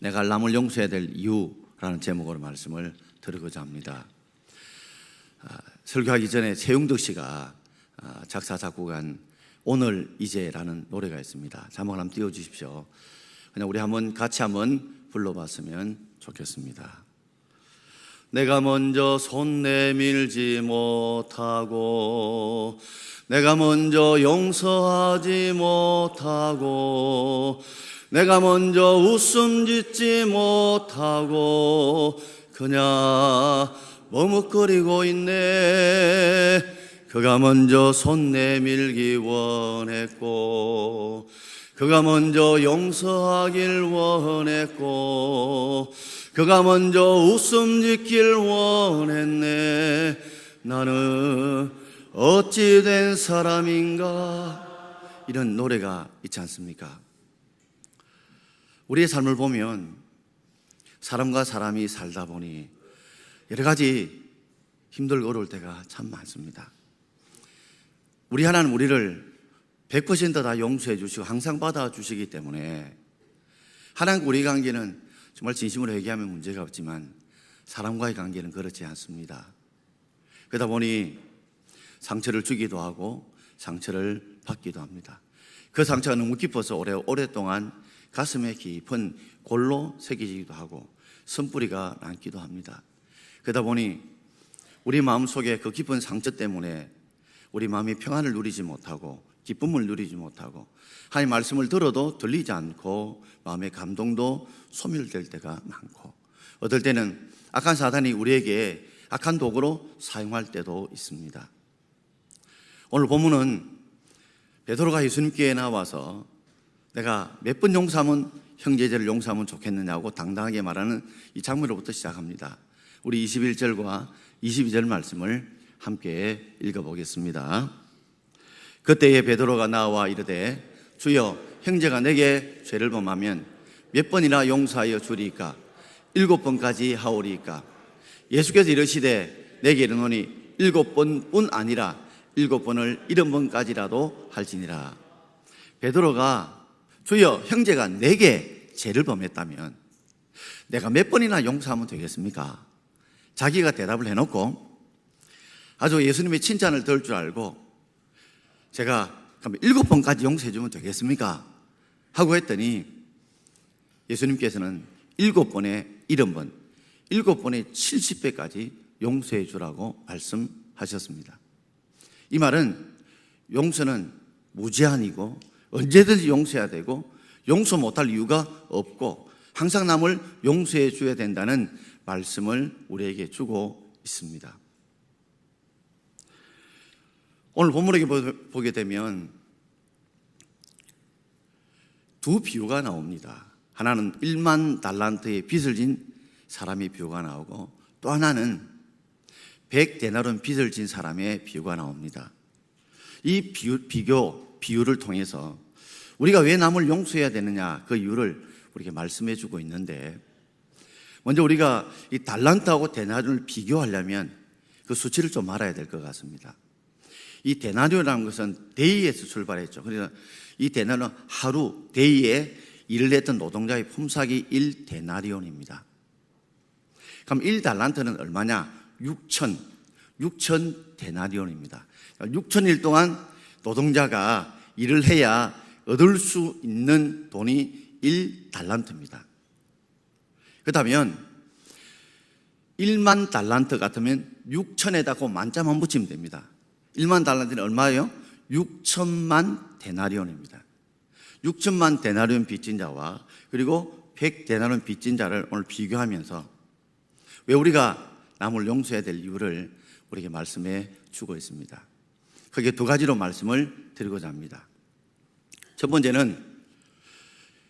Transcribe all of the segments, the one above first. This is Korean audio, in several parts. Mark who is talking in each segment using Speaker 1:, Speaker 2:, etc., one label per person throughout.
Speaker 1: 내가 남을 용서해야 될 이유라는 제목으로 말씀을 드리고자 합니다. 설교하기 전에 최용덕 씨가 작사 작곡한 오늘 이제라는 노래가 있습니다. 자막을 한번 띄워주십시오. 그냥 우리 같이 한번 불러봤으면 좋겠습니다. 내가 먼저 손 내밀지 못하고, 내가 먼저 용서하지 못하고, 내가 먼저 웃음 짓지 못하고 그냥 머뭇거리고 있네. 그가 먼저 손 내밀기 원했고, 그가 먼저 용서하길 원했고, 그가 먼저 웃음 짓길 원했네. 나는 어찌 된 사람인가. 이런 노래가 있지 않습니까? 우리의 삶을 보면 사람과 사람이 살다 보니 여러 가지 힘들고 어려울 때가 참 많습니다. 우리 하나님 우리를 100% 다 용서해 주시고 항상 받아주시기 때문에 하나님과 우리의 관계는 정말 진심으로 얘기하면 문제가 없지만 사람과의 관계는 그렇지 않습니다. 그러다 보니 상처를 주기도 하고 상처를 받기도 합니다. 그 상처가 너무 깊어서 오랫동안 가슴에 깊은 골로 새기지기도 하고 선뿌리가 남기도 합니다. 그러다 보니 우리 마음속에 그 깊은 상처 때문에 우리 마음이 평안을 누리지 못하고 기쁨을 누리지 못하고 하나님 말씀을 들어도 들리지 않고 마음의 감동도 소멸될 때가 많고, 어떨 때는 악한 사단이 우리에게 악한 도구로 사용할 때도 있습니다. 오늘 본문은 베드로가 예수님께 나와서 내가 몇 번 용서하면 형제들을 용서하면 좋겠느냐고 당당하게 말하는 이 장면으로부터 시작합니다. 우리 21절과 22절 말씀을 함께 읽어보겠습니다. 그때에 베드로가 나와 이르되 주여, 형제가 내게 죄를 범하면 몇 번이나 용서하여 주리이까? 7번까지 하오리이까? 예수께서 이르시되 내게 이르노니 7번뿐 아니라 7번을 70번까지라도 할지니라. 베드로가 주여, 형제가 내게 죄를 범했다면 내가 몇 번이나 용서하면 되겠습니까? 자기가 대답을 해놓고 아주 예수님의 칭찬을 들을 줄 알고 제가 그럼 7번까지 용서해 주면 되겠습니까? 하고 했더니 예수님께서는 7번에 70번, 7번에 70배까지 용서해 주라고 말씀하셨습니다. 이 말은 용서는 무제한이고 언제든지 용서해야 되고 용서 못할 이유가 없고 항상 남을 용서해 줘야 된다는 말씀을 우리에게 주고 있습니다. 오늘 본문에 보게 되면 두 비유가 나옵니다. 하나는 1만 달란트의 빚을 진 사람의 비유가 나오고, 또 하나는 100데나리온 빚을 진 사람의 비유가 나옵니다. 이 비유를 통해서 우리가 왜 남을 용서해야 되느냐, 그 이유를 우리에게 말씀해 주고 있는데, 먼저 우리가 이 달란트하고 데나리온을 비교하려면 그 수치를 좀 알아야 될 것 같습니다. 이 데나리온이라는 것은 데이에서 출발했죠. 그래서 이 데나리온은 하루, 데이에 일을 했던 노동자의 품삯이 1데나리온입니다. 그럼 1달란트는 얼마냐? 6천 데나리온입니다. 6천일 동안 노동자가 일을 해야 얻을 수 있는 돈이 1달란트입니다. 그렇다면 1만 달란트 같으면 6천에다 만점 한 붙이면 됩니다. 1만 달란트는 얼마예요? 6천만 데나리온입니다. 6천만 데나리온 빚진 자와 그리고 100데나리온 빚진 자를 오늘 비교하면서 왜 우리가 남을 용서해야 될 이유를 우리에게 말씀해 주고 있습니다. 크게 두 가지로 말씀을 드리고자 합니다. 첫 번째는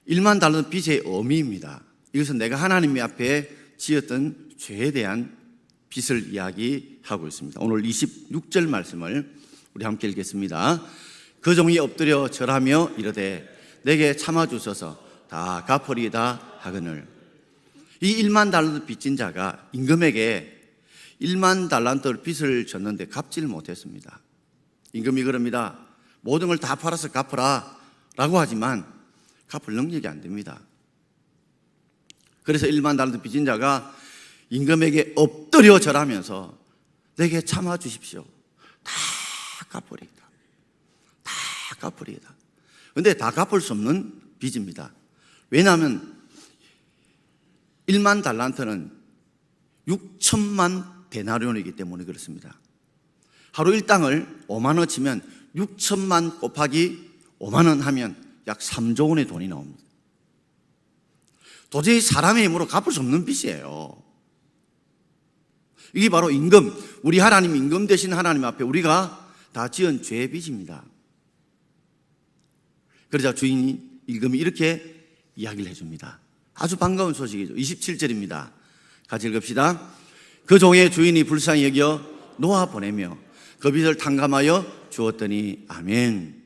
Speaker 1: 1만 달란트 빚의 의미입니다. 이것은 내가 하나님 앞에 지었던 죄에 대한 빚을 이야기하고 있습니다. 오늘 26절 말씀을 우리 함께 읽겠습니다. 그 종이 엎드려 절하며 이르되 내게 참아주소서 다 갚으리이다 하거늘. 이 1만 달란트 빚진 자가 임금에게 1만 달란트 빚을 졌는데 갚지를 못했습니다. 임금이 그럽니다. 모든 걸 다 팔아서 갚으라 라고 하지만 갚을 능력이 안 됩니다. 그래서 1만 달란트 빚진 자가 임금에게 엎드려 절하면서 내게 참아 주십시오. 다 갚으리이다. 다 갚으리이다. 그런데 다 갚을 수 없는 빚입니다. 왜냐하면 1만 달란트는 6천만 데나리온이기 때문에 그렇습니다. 하루 일당을 5만 원 치면 6천만 곱하기 5만 원 하면 약 3조 원의 돈이 나옵니다. 도저히 사람의 힘으로 갚을 수 없는 빚이에요. 이게 바로 임금, 우리 하나님 임금 되신 하나님 앞에 우리가 다 지은 죄의 빚입니다. 그러자 주인이 임금이 이렇게 이야기를 해줍니다. 아주 반가운 소식이죠. 27절입니다. 같이 읽읍시다. 그 종의 주인이 불쌍히 여겨 놓아 보내며 그 빚을 탕감하여 주었더니 아멘.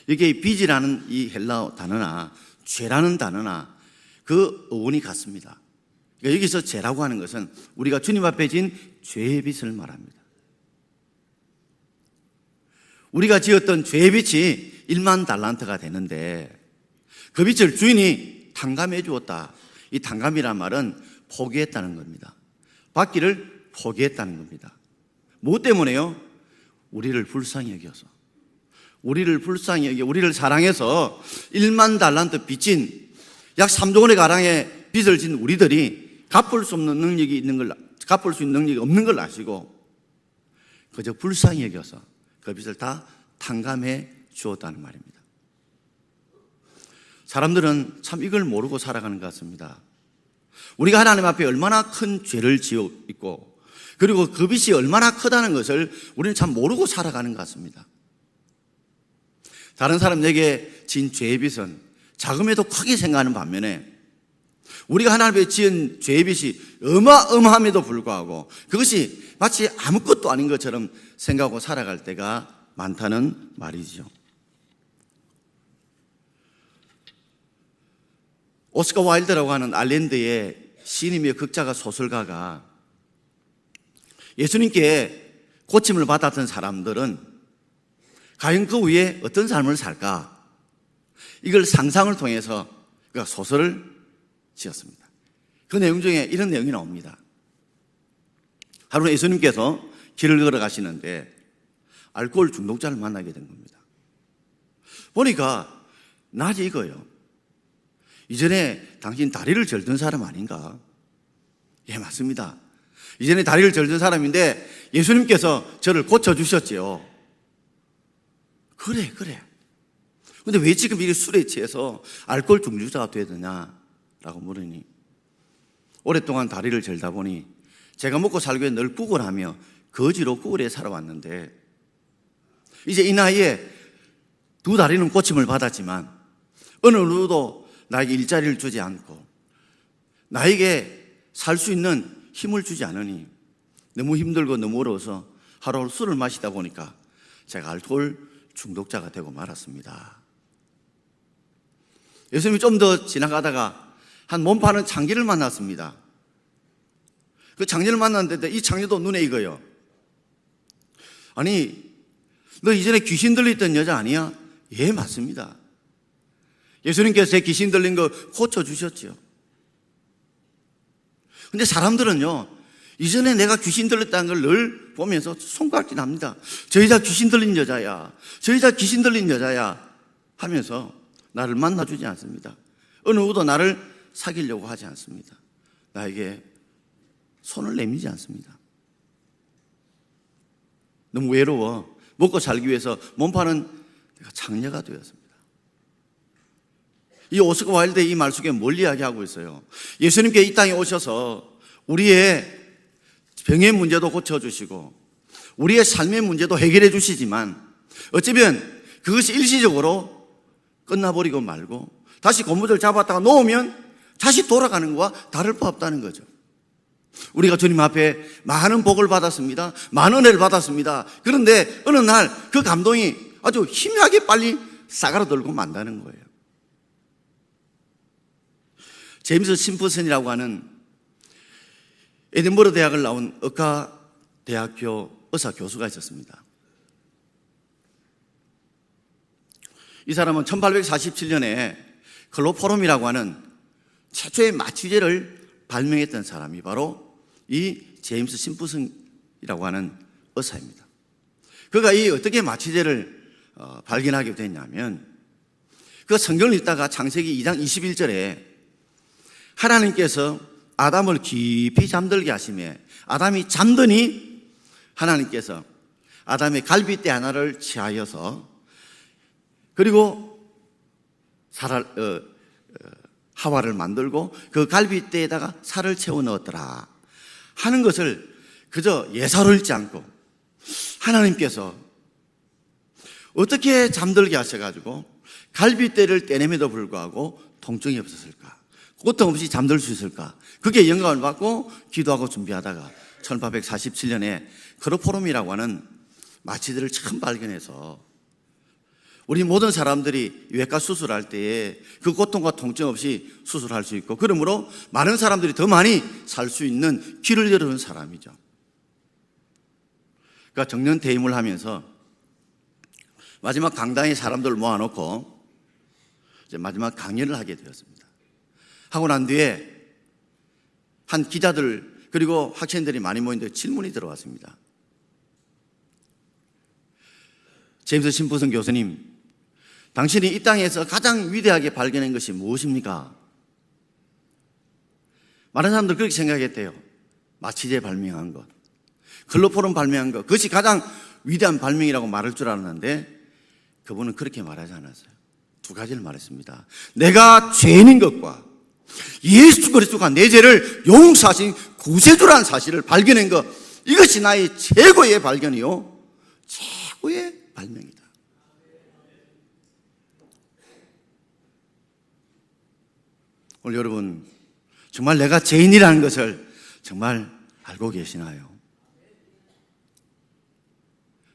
Speaker 1: 이게 빚이라는 이 헬라어 단어나 죄라는 단어나 그 어원이 같습니다. 그러니까 여기서 죄라고 하는 것은 우리가 주님 앞에 진 죄의 빚을 말합니다. 우리가 지었던 죄의 빚이 1만 달란트가 되는데 그 빚을 주인이 탕감해 주었다. 이 탕감이란 말은 포기했다는 겁니다. 받기를 포기했다는 겁니다. 무엇 때문에요? 우리를 불쌍히 여겨서, 우리를 불쌍히 여겨, 우리를 사랑해서 1만 달란트 빚진 약 3조 원의 가량의 빚을 진 우리들이 갚을 수 없는 능력이 있는 걸, 갚을 수 있는 능력이 없는 걸 아시고 그저 불쌍히 여겨서 그 빚을 다 탕감해 주었다는 말입니다. 사람들은 참 이걸 모르고 살아가는 것 같습니다. 우리가 하나님 앞에 얼마나 큰 죄를 지어 있고 그리고 그 빚이 얼마나 크다는 것을 우리는 참 모르고 살아가는 것 같습니다. 다른 사람에게 진 죄의 빚은 자금에도 크게 생각하는 반면에 우리가 하나님 앞에 지은 죄의 빚이 어마어마함에도 불구하고 그것이 마치 아무것도 아닌 것처럼 생각하고 살아갈 때가 많다는 말이죠. 오스카 와일드라고 하는 아일랜드의 시인이며 극작가 소설가가 예수님께 고침을 받았던 사람들은 과연 그 위에 어떤 삶을 살까? 이걸 상상을 통해서 그가 소설을 지었습니다. 그 내용 중에 이런 내용이 나옵니다. 하루는 예수님께서 길을 걸어가시는데 알코올 중독자를 만나게 된 겁니다. 보니까 낮에 이거예요. 이전에 당신 다리를 절던 사람 아닌가? 예, 맞습니다. 이전에 다리를 절던 사람인데 예수님께서 저를 고쳐주셨지요. 그래. 근데 왜 지금 이렇게 술에 취해서 알코올 중독자가 되느냐라고 물으니 오랫동안 다리를 절다 보니 제가 먹고 살기 위해 늘 구걸하며 거지로 구걸해 살아왔는데 이제 이 나이에 두 다리는 고침을 받았지만 어느 누구도 나에게 일자리를 주지 않고 나에게 살 수 있는 힘을 주지 않으니 너무 힘들고 너무 어려워서 하루하루 술을 마시다 보니까 제가 알코올 중독자가 되고 말았습니다. 예수님이 좀 더 지나가다가 한 몸 파는 장기를 만났습니다. 그 장녀를 만났는데 이 장녀도 눈에 익어요. 아니, 너 이전에 귀신 들렸던 여자 아니야? 예, 맞습니다. 예수님께서 제 귀신 들린 거 고쳐주셨죠. 근데 사람들은요, 이전에 내가 귀신 들렸다는 걸 늘 보면서 손가락질 합니다. 저 여자 귀신 들린 여자야. 저 여자 귀신 들린 여자야. 하면서 나를 만나주지 않습니다. 어느 누구도 나를 사귀려고 하지 않습니다. 나에게 손을 내밀지 않습니다. 너무 외로워. 먹고 살기 위해서 몸 파는 내가 장녀가 되었습니다. 이 오스카 와일드의 이 말 속에 뭘 이야기하고 있어요? 예수님께 이 땅에 오셔서 우리의 병의 문제도 고쳐주시고 우리의 삶의 문제도 해결해 주시지만 어쩌면 그것이 일시적으로 끝나버리고 말고 다시 고무줄 잡았다가 놓으면 다시 돌아가는 것과 다를 바 없다는 거죠. 우리가 주님 앞에 많은 복을 받았습니다. 많은 은혜를 받았습니다. 그런데 어느 날 그 감동이 아주 희미하게 빨리 싸그라들고 만다는 거예요. 제임스 심프슨이라고 하는 에든버러 대학을 나온 의과 대학교 의사 교수가 있었습니다. 이 사람은 1847년에 클로포럼이라고 하는 최초의 마취제를 발명했던 사람이 바로 이 제임스 심프슨이라고 하는 의사입니다. 그가 이 어떻게 마취제를 발견하게 됐냐면, 그 성경을 읽다가 창세기 2장 21절에 하나님께서 아담을 깊이 잠들게 하시며 아담이 잠드니 하나님께서 아담의 갈빗대 하나를 취하여서 그리고 하와를 만들고 그 갈빗대에다가 살을 채워 넣었더라 하는 것을 그저 예사롭지 않고 하나님께서 어떻게 잠들게 하셔가지고 갈빗대를 떼냄에도 불구하고 통증이 없었을까? 고통 없이 잠들 수 있을까? 그게 영감을 받고 기도하고 준비하다가 1847년에 크로포름이라고 하는 마취제를 처음 발견해서 우리 모든 사람들이 외과 수술할 때에 그 고통과 통증 없이 수술할 수 있고, 그러므로 많은 사람들이 더 많이 살 수 있는 길을 열어준 사람이죠. 그러니까 정년 퇴임을 하면서 마지막 강당에 사람들을 모아놓고 이제 마지막 강연을 하게 되었습니다. 하고 난 뒤에 한 기자들 그리고 학생들이 많이 모인데 질문이 들어왔습니다. 제임스 심프슨 교수님, 당신이 이 땅에서 가장 위대하게 발견한 것이 무엇입니까? 많은 사람들 그렇게 생각했대요. 마취제 발명한 것, 클로포름 발명한 것, 그것이 가장 위대한 발명이라고 말할 줄 알았는데 그분은 그렇게 말하지 않았어요. 두 가지를 말했습니다. 내가 죄인인 것과 예수 그리스도가 내 죄를 용서하신 구세주라는 사실을 발견한 것, 이것이 나의 최고의 발견이요 최고의 발명이다. 오늘 여러분, 정말 내가 죄인이라는 것을 정말 알고 계시나요?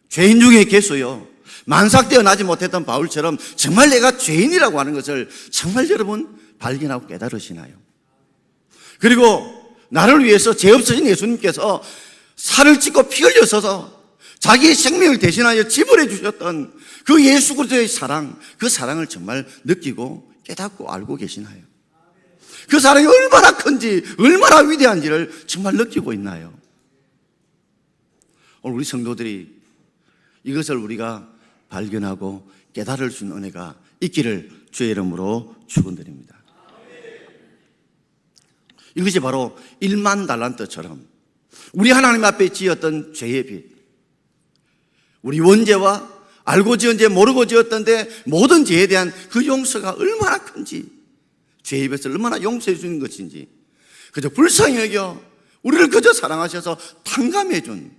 Speaker 1: 죄인 중에 계소요, 만삭되어 나지 못했던 바울처럼 정말 내가 죄인이라고 하는 것을 정말 여러분 발견하고 깨달으시나요? 그리고 나를 위해서 죄 없으신 예수님께서 살을 찢고 피 흘려서서 자기의 생명을 대신하여 지불해 주셨던 그 예수 그리스도의 사랑, 그 사랑을 정말 느끼고 깨닫고 알고 계시나요? 그 사랑이 얼마나 큰지, 얼마나 위대한지를 정말 느끼고 있나요? 오늘 우리 성도들이 이것을 우리가 발견하고 깨달을 수 있는 은혜가 있기를 주의 이름으로 축원드립니다. 이것이 바로 1만 달란트처럼 우리 하나님 앞에 지었던 죄의 빚, 우리 원죄와 알고 지은 죄, 모르고 지었던데 모든 죄에 대한 그 용서가 얼마나 큰지, 죄의 빚을 얼마나 용서해 주는 것인지, 그저 불쌍히 여겨 우리를 그저 사랑하셔서 탕감해 준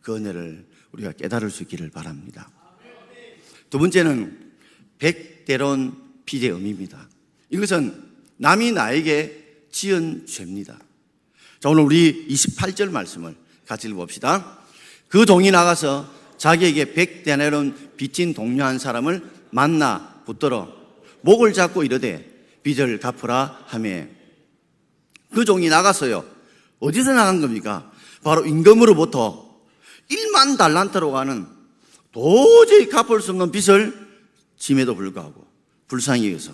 Speaker 1: 그 은혜를 우리가 깨달을 수 있기를 바랍니다. 두 번째는 백대론 빚의 의미입니다. 이것은 남이 나에게 지은 죄입니다. 자, 오늘 우리 28절 말씀을 같이 읽어봅시다. 그 종이 나가서 자기에게 100데나리온 빚진 동료 한 사람을 만나 붙들어 목을 잡고 이르되 빚을 갚으라 하며, 그 종이 나가서요, 어디서 나간 겁니까? 바로 임금으로부터 1만 달란트로 가는 도저히 갚을 수 없는 빚을 짐에도 불구하고 불쌍히 여겨서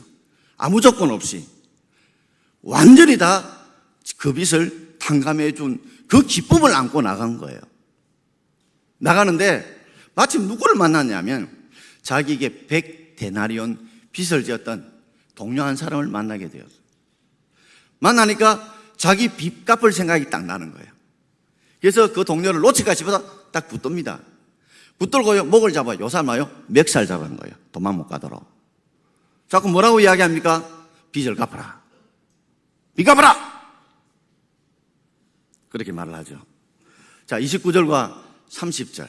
Speaker 1: 아무 조건 없이 완전히 다 그 빚을 탕감해 준 그 기쁨을 안고 나간 거예요. 나가는데 마침 누구를 만났냐면 자기에게 100데나리온 빚을 지었던 동료 한 사람을 만나게 되었어요. 만나니까 자기 빚 갚을 생각이 딱 나는 거예요. 그래서 그 동료를 놓칠까 싶어서 딱 붙듭니다. 붙들고요, 목을 잡아요. 요 사람아요, 멱살 잡은 거예요. 도망 못 가도록. 자꾸 뭐라고 이야기합니까? 빚을 갚아라, 빚 갚아라, 그렇게 말을 하죠. 자, 29절과 30절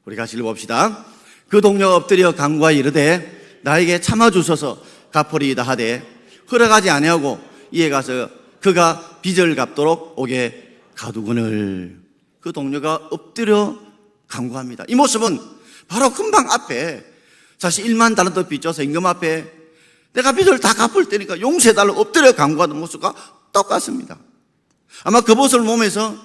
Speaker 1: 우리 같이 읽어봅시다. 그 동료가 엎드려 간구하여 이르되 나에게 참아주소서 갚으리이다 하되 허락하지 아니하고 이에 가서 그가 빚을 갚도록 오게 가두거늘. 그 동료가 엎드려 간구합니다. 이 모습은 바로 금방 앞에 자신 1만 달란트 빚져서 임금 앞에 내가 빚을 다 갚을 테니까 용서해달라고 엎드려 간구하는 모습과 똑같습니다. 아마 그 모습을 보면서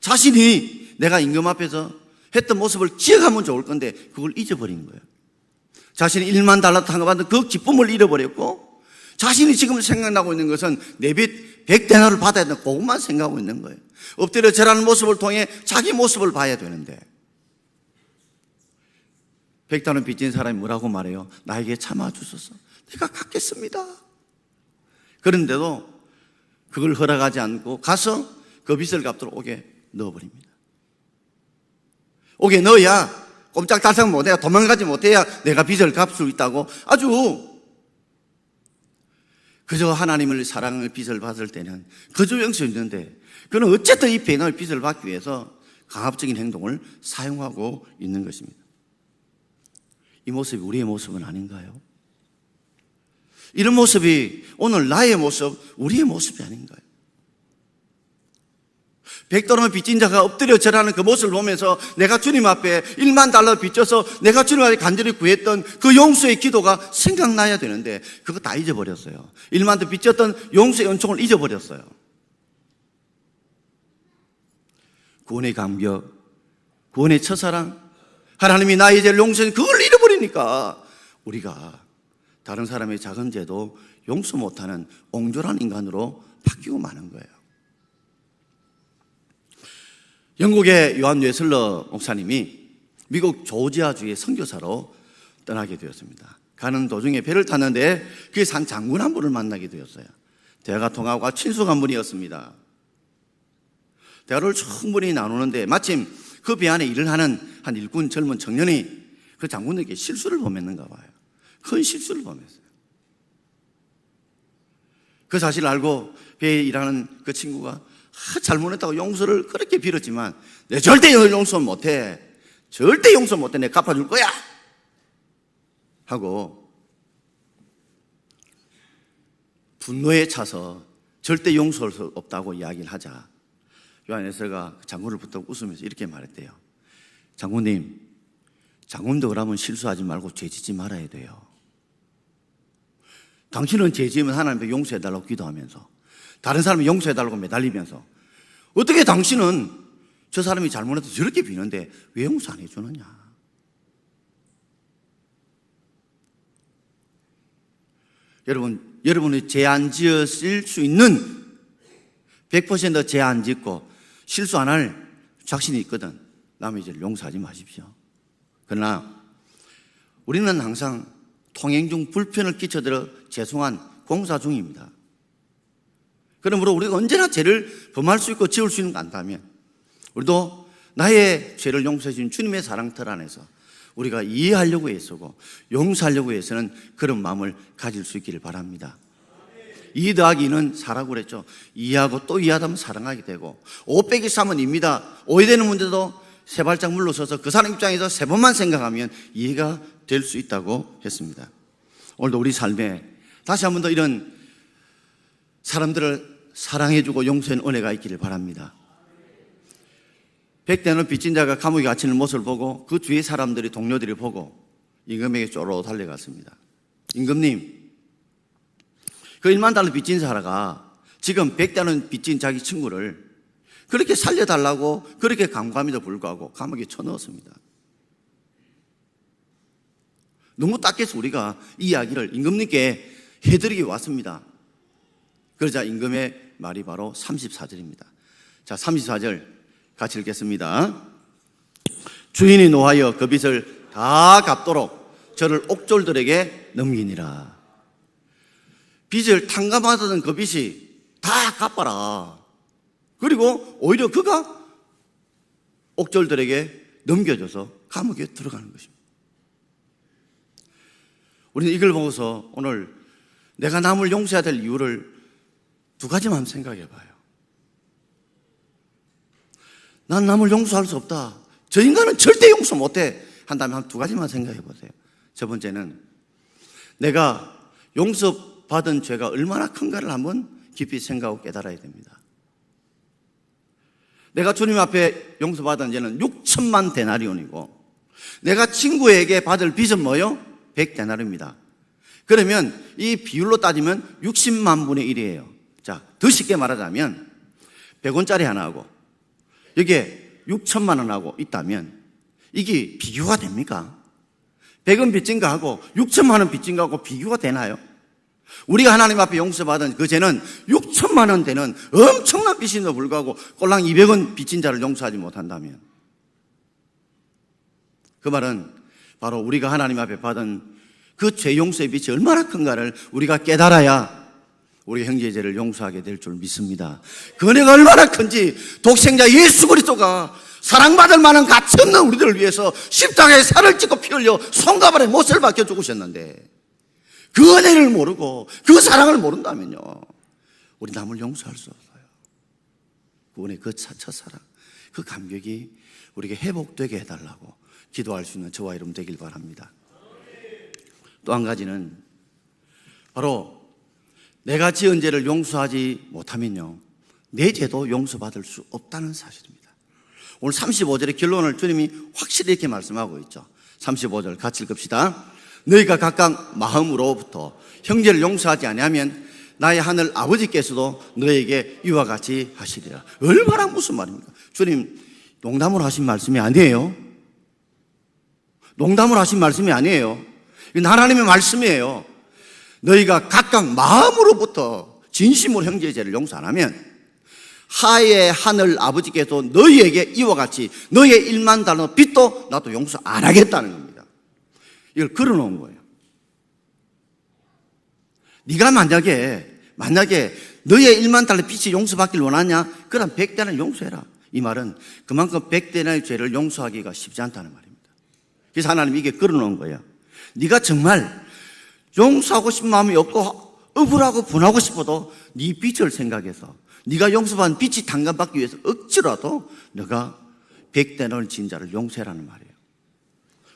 Speaker 1: 자신이 내가 임금 앞에서 했던 모습을 기억하면 좋을 건데 그걸 잊어버린 거예요. 자신이 1만 달란트 탕감받은 그 기쁨을 잃어버렸고 자신이 지금 생각나고 있는 것은 내 빚 100데나리온을 받아야 되는 그것만 생각하고 있는 거예요. 엎드려 절하는 모습을 통해 자기 모습을 봐야 되는데 100데나리온 빚진 사람이 뭐라고 말해요? 나에게 참아주소서. 내가 갚겠습니다. 그런데도 그걸 허락하지 않고 가서 그 빚을 갚도록 옥에 넣어버립니다. 옥에 넣어야 꼼짝달싹 못해야 도망가지 못해야 내가 빚을 갚을 수 있다고 아주 그저 하나님을 사랑을 빚을 받을 때는 그저 영수 있는데 그는 어쨌든 이 배낭을 빚을 받기 위해서 강압적인 행동을 사용하고 있는 것입니다. 이 모습이 우리의 모습은 아닌가요? 이런 모습이 오늘 나의 모습, 우리의 모습이 아닌가요? 100데나리온 빚진 자가 엎드려 절하는 그 모습을 보면서 내가 주님 앞에 1만 달러 빚져서 내가 주님 앞에 간절히 구했던 그 용서의 기도가 생각나야 되는데 그거 다 잊어버렸어요. 1만 더 빚졌던 용서의 은총을 잊어버렸어요. 구원의 감격, 구원의 첫사랑, 하나님이 나의 죄를 용서해 그걸 잃어버리니까 우리가 다른 사람의 작은 죄도 용서 못하는 옹졸한 인간으로 바뀌고 마는 거예요. 영국의 요한 웨슬러 목사님이 미국 조지아주의 선교사로 떠나게 되었습니다. 가는 도중에 배를 탔는데 그에 산 장군 한 분을 만나게 되었어요. 대화가 통하고 친숙한 분이었습니다. 대화를 충분히 나누는데 마침 그 배 안에 일을 하는 한 일꾼 젊은 청년이 그 장군에게 실수를 범했는가 봐요. 큰 실수를 범했어요. 그 사실을 알고 배에 일하는 그 친구가 잘못했다고 용서를 그렇게 빌었지만 내 절대 용서 못해. 절대 용서 못해. 내가 갚아줄 거야. 하고 분노에 차서 절대 용서할 수 없다고 이야기를 하자 요한 웨슬러가 장군을 붙들고 웃으면서 이렇게 말했대요. 장군님, 장군도 그러면 실수하지 말고 죄 짓지 말아야 돼요. 당신은 죄 지으면 하나님께 용서해달라고 기도하면서 다른 사람이 용서해달라고 매달리면서 어떻게 당신은 저 사람이 잘못해서 저렇게 비는데 왜 용서 안 해주느냐. 여러분이 죄 안 지었을 수 있는 100% 죄 안 짓고 실수 안 할 자신이 있거든. 남의 죄를 용서하지 마십시오. 그러나 우리는 항상 통행 중 불편을 끼쳐들어 죄송한 공사 중입니다. 그러므로 우리가 언제나 죄를 범할 수 있고 지울 수 있는 거 안다면 우리도 나의 죄를 용서해 주신 주님의 사랑틀 안에서 우리가 이해하려고 애쓰고 용서하려고 해서는 그런 마음을 가질 수 있기를 바랍니다. 2 더하기 2는 4라고 그랬죠. 이해하고 또 이해하면 사랑하게 되고 5 빼기 3은 2입니다. 오해되는 문제도 세 발짝 물러서서 그 사람 입장에서 세 번만 생각하면 이해가 될 수 있다고 했습니다. 오늘도 우리 삶에 다시 한 번 더 이런 사람들을 사랑해주고 용서하는 은혜가 있기를 바랍니다. 100데나리온 빚진 자가 감옥에 갇히는 모습을 보고 그 뒤에 사람들이 동료들이 보고 임금에게 쪼로 달려갔습니다. 임금님, 그 1만 달러 빚진 사람가 지금 100데나리온 빚진 자기 친구를 그렇게 살려달라고 그렇게 간구함에도 불구하고 감옥에 쳐넣었습니다. 너무 딱해서 우리가 이 이야기를 임금님께 해드리기 왔습니다. 그러자 임금의 말이 바로 34절입니다. 자, 34절 같이 읽겠습니다. 주인이 노하여 그 빚을 다 갚도록 저를 옥졸들에게 넘기니라. 빚을 탕감하던 그 빚이 다 갚아라. 그리고 오히려 그가 옥졸들에게 넘겨줘서 감옥에 들어가는 것입니다. 우리는 이걸 보고서 오늘 내가 남을 용서해야 될 이유를 2가지만 생각해 봐요. 난 남을 용서할 수 없다. 저 인간은 절대 용서 못해. 한다면 한 2가지만 생각해 보세요. 첫 번째는 내가 용서받은 죄가 얼마나 큰가를 한번 깊이 생각하고 깨달아야 됩니다. 내가 주님 앞에 용서받은 죄는 6천만 데나리온이고 내가 친구에게 받을 빚은 뭐요? 100데나리온입니다. 그러면 이 비율로 따지면 60만 분의 1이에요. 자, 더 쉽게 말하자면 100원짜리 하나하고 여기에 6천만 원하고 있다면 이게 비교가 됩니까? 100원 빚진 거하고 6천만 원 빚진 거하고 비교가 되나요? 우리가 하나님 앞에 용서받은 그 죄는 6천만 원 되는 엄청난 빚임에도 불구하고 꼴랑 200원 빚진 자를 용서하지 못한다면, 그 말은 바로 우리가 하나님 앞에 받은 그 죄 용서의 빚이 얼마나 큰가를 우리가 깨달아야 우리 형제의 죄를 용서하게 될 줄 믿습니다. 그 은혜가 얼마나 큰지 독생자 예수 그리스도가 사랑받을 만한 가치 없는 우리들을 위해서 십자가에 살을 찢고 피 흘려 손가발에 못을 박혀 죽으셨는데, 그 은혜를 모르고 그 사랑을 모른다면요, 우리 남을 용서할 수 없어요. 그분의 그 첫사랑, 그 감격이 우리에게 회복되게 해달라고 기도할 수 있는 저와 여러분 되길 바랍니다. 또 한 가지는 바로 내가 지은 죄를 용서하지 못하면요, 내 죄도 용서받을 수 없다는 사실입니다. 오늘 35절의 결론을 주님이 확실히 이렇게 말씀하고 있죠. 35절 같이 읽읍시다. 너희가 각각 마음으로부터 형제를 용서하지 아니하면 나의 하늘 아버지께서도 너희에게 이와 같이 하시리라. 얼마나 무슨 말입니까? 주님 농담으로 하신 말씀이 아니에요. 농담으로 하신 말씀이 아니에요. 이건 하나님의 말씀이에요. 너희가 각각 마음으로부터 진심으로 형제의 죄를 용서 안 하면 하의 하늘 아버지께서 너희에게 이와 같이 너희의 1만 달러 빚도 나도 용서 안 하겠다는 겁니다. 이걸 걸어놓은 거예요. 네가 만약에 너희의 1만 달러 빚이 용서받길 원하냐? 그럼 100대는 용서해라. 이 말은 그만큼 100대의 죄를 용서하기가 쉽지 않다는 말입니다. 그래서 하나님이 이게 걸어놓은 거예요. 네가 정말 용서하고 싶은 마음이 없고 억울하고 분하고 싶어도 네 빚을 생각해서 네가 용서받은 빚이 탕감받기 위해서 억지로라도 너가 100대를 진 자를 용서해라는 말이에요.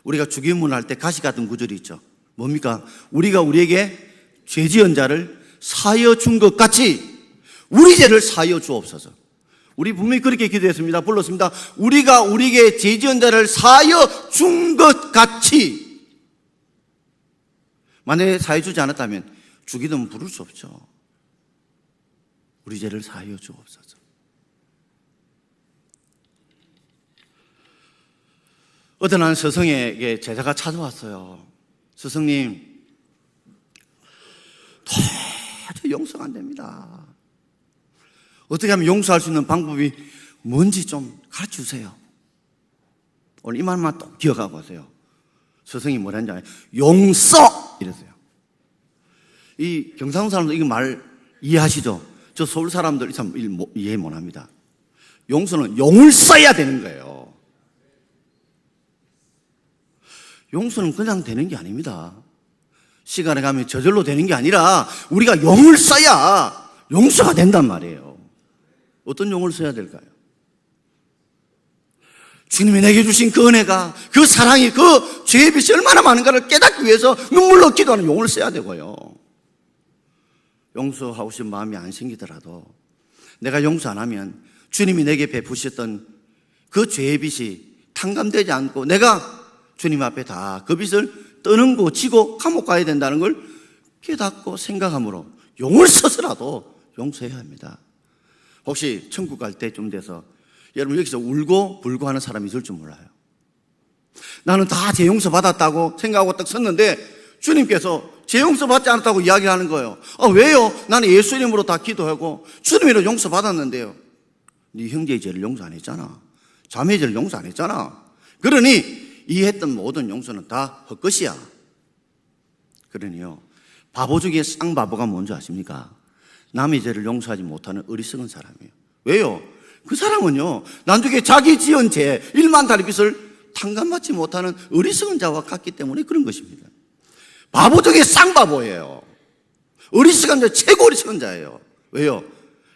Speaker 1: 우리가 주기문을 할 때 가시 같은 구절이 있죠. 뭡니까? 우리가 우리에게 죄 지은 자를 사하여 준 것 같이 우리 죄를 사하여 주옵소서. 우리 분명히 그렇게 기도했습니다. 불렀습니다. 우리가 우리에게 죄 지은 자를 사하여 준 것 같이. 만약에 사하여 주지 않았다면 주기도는 부를 수 없죠. 우리 죄를 사하여 주옵소서. 어떤 한 스승에게 제자가 찾아왔어요. 스승님, 도저히 용서가 안 됩니다. 어떻게 하면 용서할 수 있는 방법이 뭔지 좀 가르쳐 주세요. 오늘 이 말만 또 기억하고 오세요. 스승이 뭐라는지 알아요? 용서! 이랬어요. 이 경상도 사람들 이거 말 이해하시죠? 저 서울 사람들 참 이해 못 합니다. 용서는 용을 써야 되는 거예요. 용서는 그냥 되는 게 아닙니다. 시간에 가면 저절로 되는 게 아니라 우리가 용을 써야 용서가 된단 말이에요. 어떤 용을 써야 될까요? 주님이 내게 주신 그 은혜가, 그 사랑이, 그 죄의 빚이 얼마나 많은가를 깨닫기 위해서 눈물로 기도하는 용을 써야 되고요. 용서하고 싶은 마음이 안 생기더라도 내가 용서 안 하면 주님이 내게 베푸셨던 그 죄의 빚이 탕감되지 않고 내가 주님 앞에 다 그 빚을 떠넘고 지고 감옥 가야 된다는 걸 깨닫고 생각함으로 용을 써서라도 용서해야 합니다. 혹시 천국 갈 때쯤 돼서 여러분 여기서 울고 불고 하는 사람이 있을 줄 몰라요. 나는 다 제 용서 받았다고 생각하고 딱 섰는데 주님께서 제 용서 받지 않았다고 이야기하는 거예요. 왜요? 나는 예수 이름으로 다 기도하고 주님으로 용서 받았는데요. 네 형제의 죄를 용서 안 했잖아. 자매의 죄를 용서 안 했잖아. 그러니 이 했던 모든 용서는 다 헛것이야. 그러니요, 바보 중에 쌍바보가 뭔지 아십니까? 남의 죄를 용서하지 못하는 어리석은 사람이에요. 왜요? 그 사람은요, 나중에 자기 지은 죄 1만 달러 빚을 탕감받지 못하는 어리석은 자와 같기 때문에 그런 것입니다. 바보 중에 쌍바보예요. 어리석은 자, 최고 어리석은 자예요. 왜요?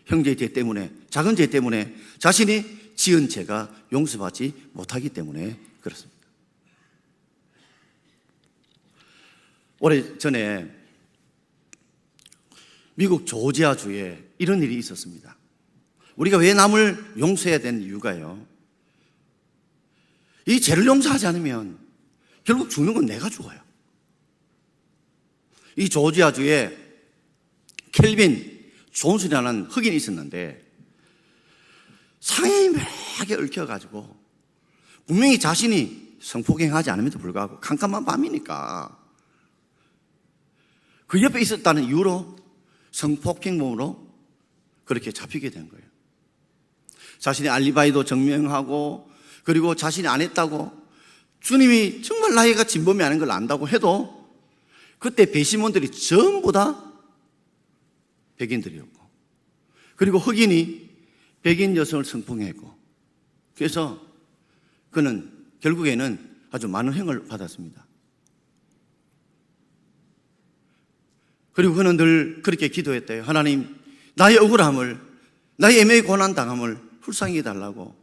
Speaker 1: 형제의 죄 때문에, 작은 죄 때문에 자신이 지은 죄가 용서받지 못하기 때문에 그렇습니다. 오래전에 미국 조지아주에 이런 일이 있었습니다. 우리가 왜 남을 용서해야 되는 이유가요, 이 죄를 용서하지 않으면 결국 죽는 건 내가 죽어요. 이 조지아주에 켈빈 존슨이라는 흑인이 있었는데 상해이 묘하게 얽혀가지고 분명히 자신이 성폭행하지 않음에도 불구하고 캄캄한 밤이니까 그 옆에 있었다는 이유로 성폭행범으로 그렇게 잡히게 된 거예요. 자신의 알리바이도 증명하고 그리고 자신이 안 했다고 주님이 정말 나이가 진범이 아닌 걸 안다고 해도 그때 배심원들이 전부 다 백인들이었고 그리고 흑인이 백인 여성을 성폭행했고 그래서 그는 결국에는 아주 많은 형을 받았습니다. 그리고 그는 늘 그렇게 기도했대요. 하나님, 나의 억울함을, 나의 애매히 고난당함을 불쌍히 해달라고,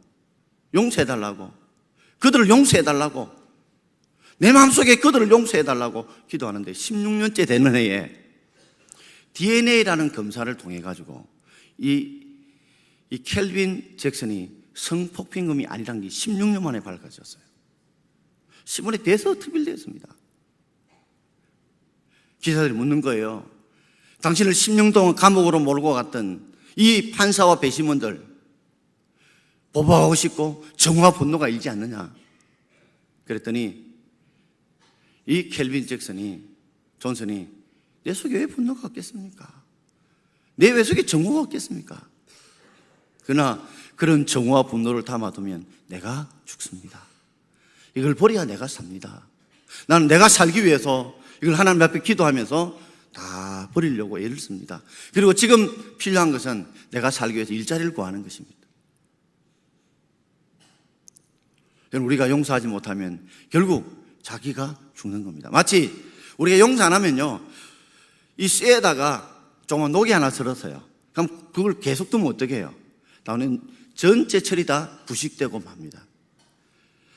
Speaker 1: 용서해달라고, 그들을 용서해달라고, 내 마음속에 그들을 용서해달라고 기도하는데 16년째 되는 해에 DNA라는 검사를 통해 가지고 이 켈빈 잭슨이 성폭행범이 아니라는 게 16년 만에 밝혀졌어요. 신문에 대서 특별됐습니다. 기자들이 묻는 거예요. 당신을 10년 동안 감옥으로 몰고 갔던 이 판사와 배심원들 보복하고 싶고 정의와 분노가 일지 않느냐. 그랬더니 이 켈빈 존슨이 내 속에 왜 분노가 없겠습니까? 내 왜 속에 정의가 없겠습니까? 그러나 그런 정의와 분노를 담아두면 내가 죽습니다. 이걸 버려야 내가 삽니다. 나는 내가 살기 위해서 이걸 하나님 앞에 기도하면서 다 버리려고 애를 씁니다. 그리고 지금 필요한 것은 내가 살기 위해서 일자리를 구하는 것입니다. 우리가 용서하지 못하면 결국 자기가 죽는 겁니다. 마치 우리가 용서 안 하면요, 이 쇠에다가 조그만 녹이 하나 들었어요. 그럼 그걸 계속 두면 어떻게 해요? 나는 전체 철이 다 부식되고 맙니다.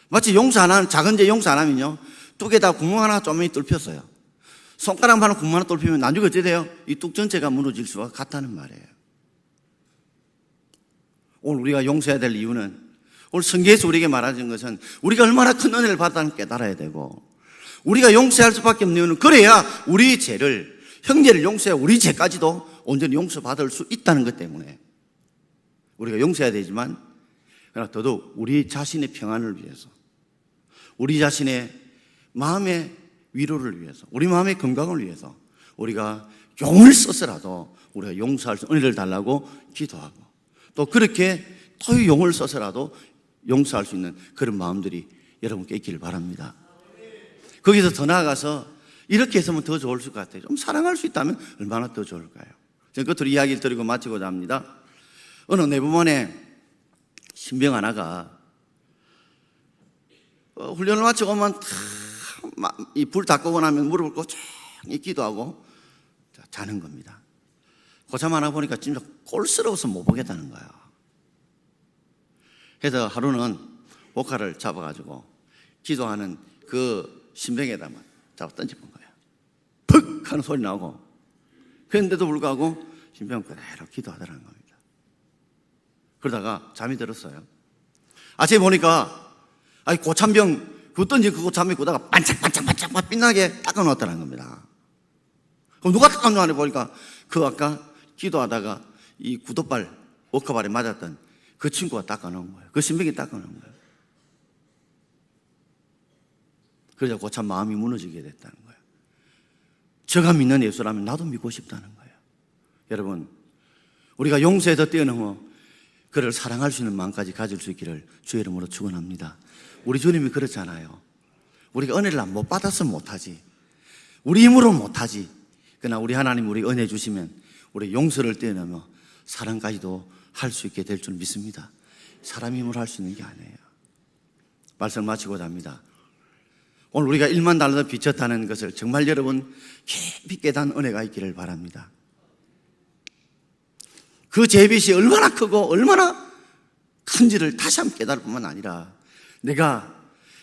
Speaker 1: 마치 용서 안 하는, 작은 죄 용서 안 하면요, 뚝에다 구멍 하나 조금이 뚫혔어요. 손가락 하나 구멍 하나 뚫히면 나중에 어떻게 돼요? 이 뚝 전체가 무너질 수가 같다는 말이에요. 오늘 우리가 용서해야 될 이유는, 오늘 성경에서 우리에게 말하는 것은 우리가 얼마나 큰 은혜를 받았다는 깨달아야 되고, 우리가 용서할 수밖에 없는 이유는 그래야 우리 죄를, 형제를 용서해야 우리 죄까지도 온전히 용서받을 수 있다는 것 때문에 우리가 용서해야 되지만, 그러나 더더욱 우리 자신의 평안을 위해서, 우리 자신의 마음의 위로를 위해서, 우리 마음의 건강을 위해서 우리가 용을 써서라도 우리가 용서할 수, 은혜를 달라고 기도하고, 또 그렇게 또 용을 써서라도 용서할 수 있는 그런 마음들이 여러분께 있기를 바랍니다. 거기서 더 나아가서 이렇게 했으면 더 좋을 것 같아요. 좀 사랑할 수 있다면 얼마나 더 좋을까요? 저는 끝으로 이야기를 드리고 마치고자 합니다. 어느 내부만에 신병 하나가 훈련을 마치고 오면 이 불 다 끄고 나면 무릎을 꿇고 기도하고 자는 겁니다. 고참 하나 보니까 진짜 꼴스러워서 못 보겠다는 거야. 그래서 하루는 목화를 잡아가지고 기도하는 그 신병에다만 잡아 던져본 거야. 푹 하는 소리 나고, 그런데도 불구하고 신병은 그대로 기도하더라는 겁니다. 그러다가 잠이 들었어요. 아침에 보니까 고참병 그 던진 그 고참이 구다가 반짝반짝 빛나게 닦아놓았다는 겁니다. 그럼 누가 닦아놓았나 보니까 그 아까 기도하다가 이 구돛발 워커발에 맞았던 그 친구가 닦아놓은 거예요. 그 신병이 닦아놓은 거예요. 그래서 고참 마음이 무너지게 됐다는 거예요. 저가 믿는 예수라면 나도 믿고 싶다는 거예요. 여러분, 우리가 용서에서 뛰어넘어 그를 사랑할 수 있는 마음까지 가질 수 있기를 주의 이름으로 축원합니다. 우리 주님이 그렇잖아요. 우리가 은혜를 못 받았으면 못하지, 우리 힘으로는 못하지. 그러나 우리 하나님 우리 은혜 주시면 우리 용서를 뛰어넘어 사랑까지도 할 수 있게 될 줄 믿습니다. 사람 힘으로 할 수 있는 게 아니에요. 말씀 마치고자 합니다. 오늘 우리가 1만 달러도 빚졌다는 것을 정말 여러분 깊이 깨닫는 은혜가 있기를 바랍니다. 그 죄빚이 얼마나 크고 얼마나 큰지를 다시 한번 깨달을 뿐만 아니라, 내가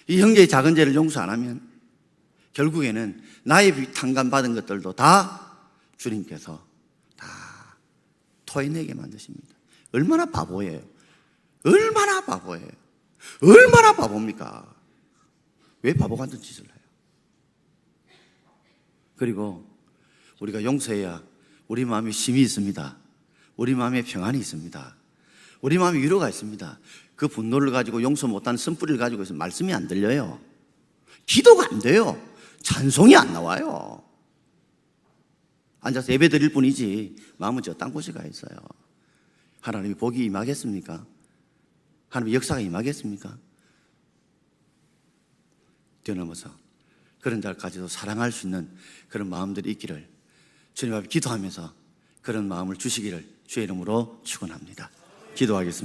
Speaker 1: 이 형제의 작은 죄를 용서 안 하면 결국에는 나의 빚 탕감받은 것들도 다 주님께서 다 토해내게 만드십니다. 얼마나 바보예요. 얼마나 바보예요. 얼마나 바보입니까? 왜 바보 같은 짓을 해요? 그리고 우리가 용서해야 우리 마음에 힘이 있습니다. 우리 마음에 평안이 있습니다. 우리 마음에 위로가 있습니다. 그 분노를 가지고 용서 못하는 쓴뿌리를 가지고 있으면 말씀이 안 들려요. 기도가 안 돼요. 찬송이 안 나와요. 앉아서 예배 드릴 뿐이지 마음은 저 딴 곳에 가 있어요. 하나님이 복이 임하겠습니까? 하나님의 역사가 임하겠습니까? 뛰어넘어서 그런 자까지도 사랑할 수 있는 그런 마음들이 있기를 주님 앞에 기도하면서 그런 마음을 주시기를 주의 이름으로 축원합니다. 기도하겠습니다.